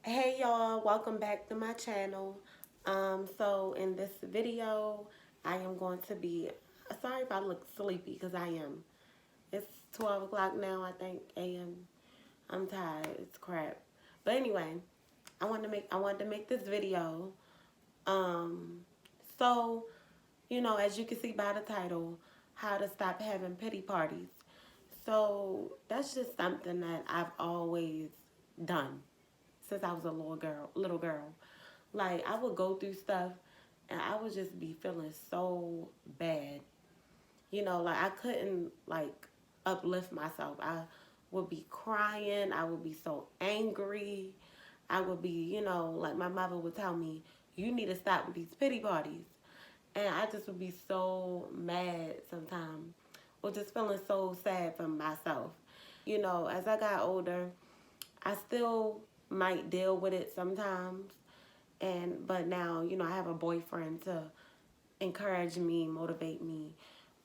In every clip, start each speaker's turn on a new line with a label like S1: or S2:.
S1: Hey y'all, welcome back to my channel. So in this video, I am going to be, sorry if I look sleepy because I am. It's 12 o'clock now, I think, a.m. I'm tired, it's crap. But anyway, I wanted to make this video. Um, so, as you can see by the title, how to stop having pity parties. So that's just something that I've always done since I was a little girl. Like I would go through stuff and I would just be feeling so bad. Like I couldn't like uplift myself. I would be crying, I would be so angry. I would be, like my mother would tell me, you need to stop with these pity parties. And I just would be so mad sometimes, or just feeling so sad for myself. As I got older, I still might deal with it sometimes, but now I have a boyfriend to encourage me, motivate me.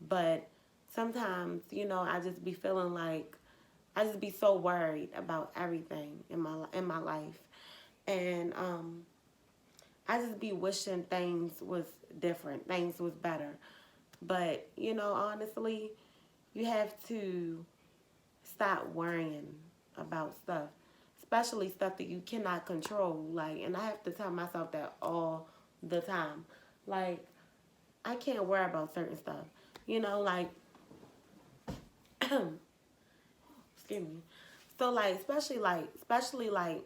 S1: But sometimes I just be feeling like I just be so worried about everything in my life, and I just be wishing things was different, things was better. But honestly, you have to stop worrying about stuff, especially stuff that you cannot control. Like, and I have to tell myself that all the time. Like, I can't worry about certain stuff. Like, excuse me. So like, especially like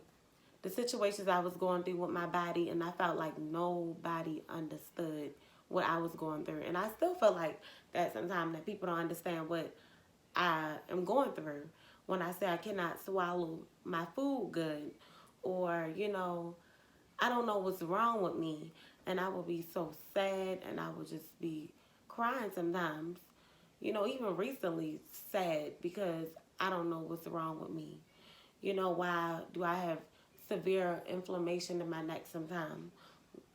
S1: the situations I was going through with my body, and I felt like nobody understood what I was going through, and I still feel like that sometimes that people don't understand what I am going through when I say I cannot swallow my food good, or I don't know what's wrong with me, and I would be so sad, and I would just be crying sometimes. Even recently sad because I don't know what's wrong with me. Why do I have severe inflammation in my neck sometimes?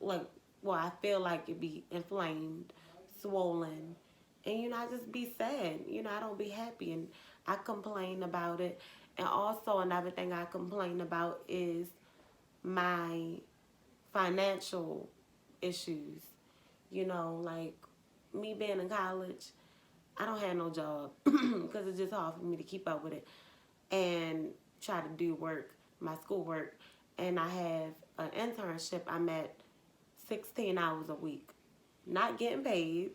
S1: Like, well, I feel like it be inflamed, swollen, and I just be sad. I don't be happy, and I complain about it. And also another thing I complain about is my financial issues. Like me being in college, I don't have no job because it's just hard for me to keep up with it and try to do work, my schoolwork. And I have an internship. I'm at 16 hours a week, not getting paid,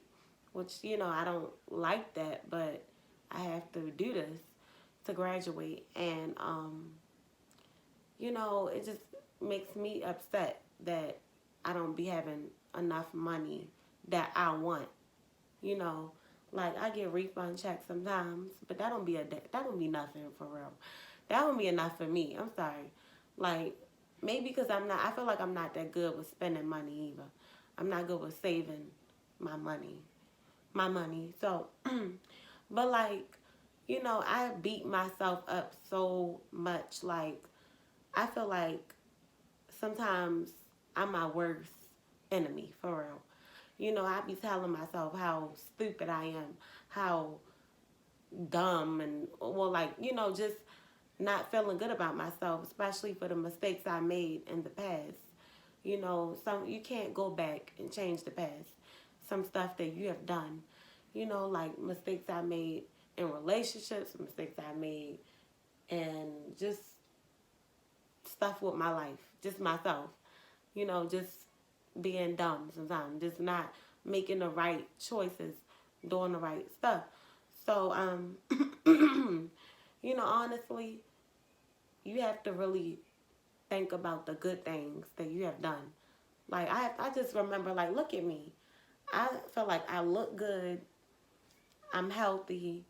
S1: which, I don't like that, but I have to do this to graduate. And, it just makes me upset that I don't be having enough money that I want, you know. Like I get refund checks sometimes, but that don't be nothing for real. That don't be enough for me. I'm sorry. Like maybe because I feel like I'm not that good with spending money either. I'm not good with saving my money. My money. So, but like, I beat myself up so much. Like I feel like sometimes I'm my worst enemy for real. I be telling myself how stupid I am, how dumb and well, like just not feeling good about myself, especially for the mistakes I made in the past. Some you can't go back and change the past. Some stuff that you have done, like mistakes I made in relationships, mistakes I made, and just stuff with my life, just myself. Just being dumb sometimes, just not making the right choices, doing the right stuff. So, honestly, you have to really think about the good things that you have done. Like I just remember, like, look at me. I feel like I look good. I'm healthy.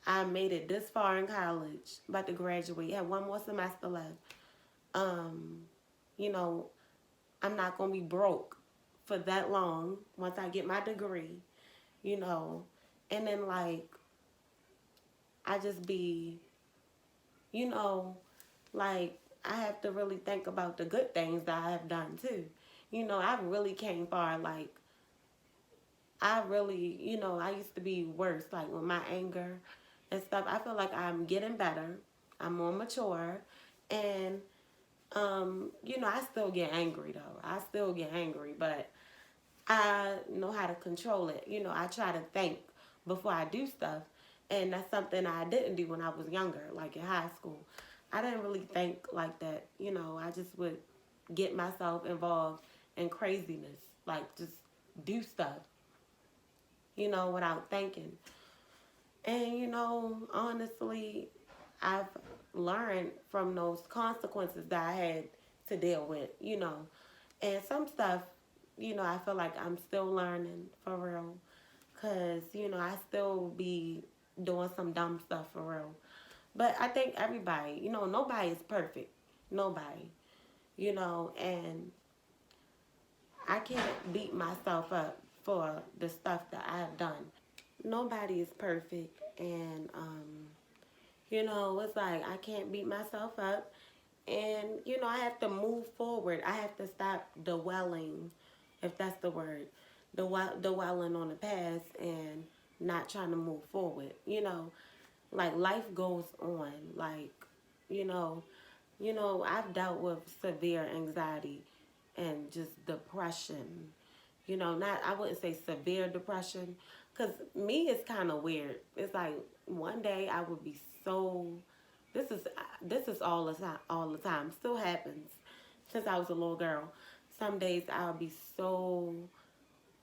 S1: I made it this far in college. About to graduate. Have one more semester left. Um, you know, I'm not gonna be broke for that long once I get my degree. You know, and then like I just be, you know, like I have to really think about the good things that I have done too. I really came far. Like I really, I used to be worse, like with my anger and stuff. I feel like I'm getting better. I'm more mature, and You know, I still get angry though. I still get angry, but I know how to control it. You know, I try to think before I do stuff. And that's something I didn't do when I was younger, like in high school. I didn't really think like that. You know, I just would get myself involved in craziness, like just do stuff, you know, without thinking. And, you know, honestly, I've learned from those consequences that I had to deal with, you know. And some stuff, you know, I feel like I'm still learning for real. Because, you know, I still be doing some dumb stuff for real. But I think everybody, you know, nobody is perfect. Nobody, you know, and I can't beat myself up for the stuff that I've done. Nobody is perfect. And, you know, it's like I can't beat myself up. And, you know, I have to move forward. I have to stop dwelling, if that's the word, dwelling on the past and not trying to move forward. You know, like life goes on. Like, you know, I've dealt with severe anxiety and just depression. You know, not, I wouldn't say severe depression, because me it's kind of weird. It's like one day I would be so, this is all the time. Still happens since I was a little girl. Some days I'll be so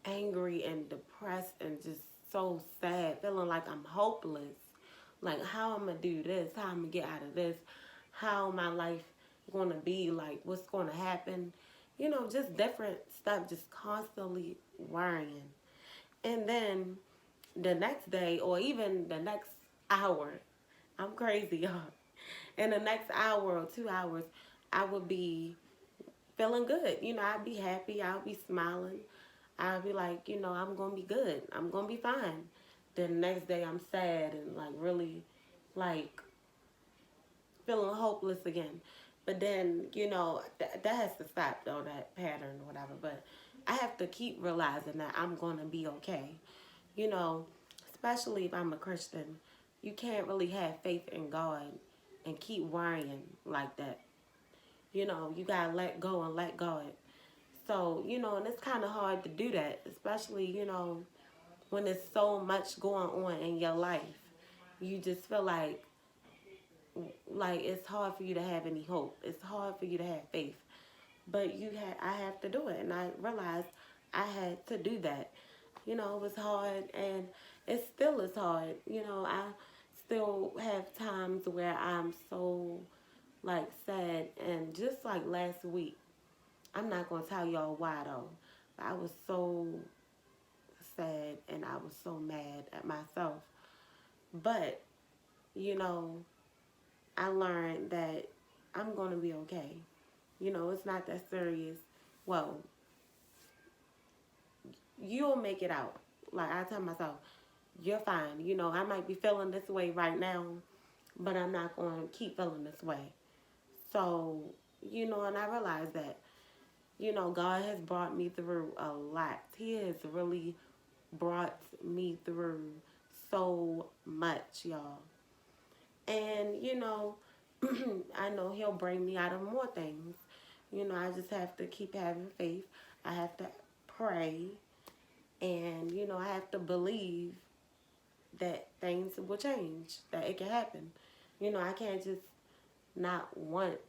S1: angry and depressed and just so sad, feeling like I'm hopeless. Like, how I'm gonna do this? How I'm gonna get out of this? How my life gonna be? Like, what's gonna happen? You know, just different stuff, just constantly worrying. And then the next day, or even the next hour, I'm crazy, y'all. In the next hour or 2 hours, I would be feeling good. You know, I'd be happy. I'll be smiling. I'll be like, you know, I'm going to be good. I'm going to be fine. Then the next day I'm sad and like really like feeling hopeless again. But then, you know, that has to stop though, that pattern or whatever. But I have to keep realizing that I'm going to be okay. You know, especially if I'm a Christian, you can't really have faith in God and keep worrying like that. You know, you got to let go and let God. So, you know, and it's kind of hard to do that, especially, you know, when there's so much going on in your life. You just feel like it's hard for you to have any hope. It's hard for you to have faith. But I have to do it, and I realized I had to do that. You know, it was hard, and it still is hard. You know, I still have times where I'm so like sad, and just like last week, I'm not gonna tell y'all why though. But I was so sad and I was so mad at myself. But, you know, I learned that I'm gonna be okay. You know, it's not that serious. Well, you'll make it out. Like I tell myself, you're fine. You know, I might be feeling this way right now, but I'm not gonna keep feeling this way. So, you know, and I realize that, you know, God has brought me through a lot. He has really brought me through so much, y'all. And, you know, I know he'll bring me out of more things. You know, I just have to keep having faith. I have to pray. And, you know, I have to believe that things will change, that it can happen. You know, I can't just not want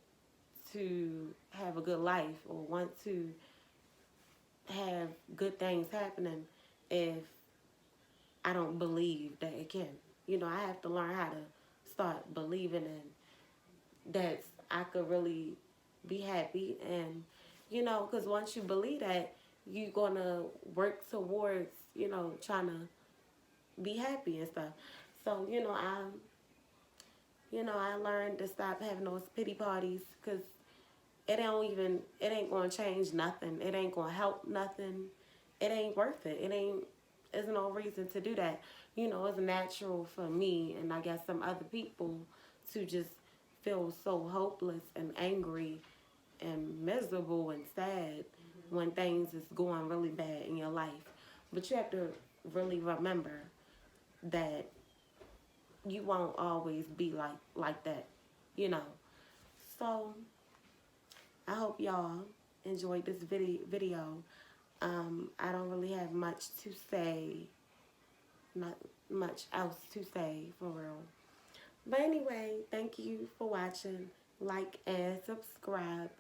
S1: to have a good life or want to have good things happening if I don't believe that it can. You know, I have to learn how to start believing in that I could really be happy. And, you know, because once you believe that, you're going to work towards, you know, trying to be happy and stuff. So, I learned to stop having those pity parties because it ain't going to change nothing. It ain't going to help nothing. It ain't worth it. There's no reason to do that. You know, it's natural for me and I guess some other people to just feel so hopeless and angry and miserable and sad when things is going really bad in your life. But you have to really remember that you won't always be like that, you know. So I hope y'all enjoyed this video. I don't really have much to say. Not much else to say, for real. But anyway, thank you for watching. Like and subscribe.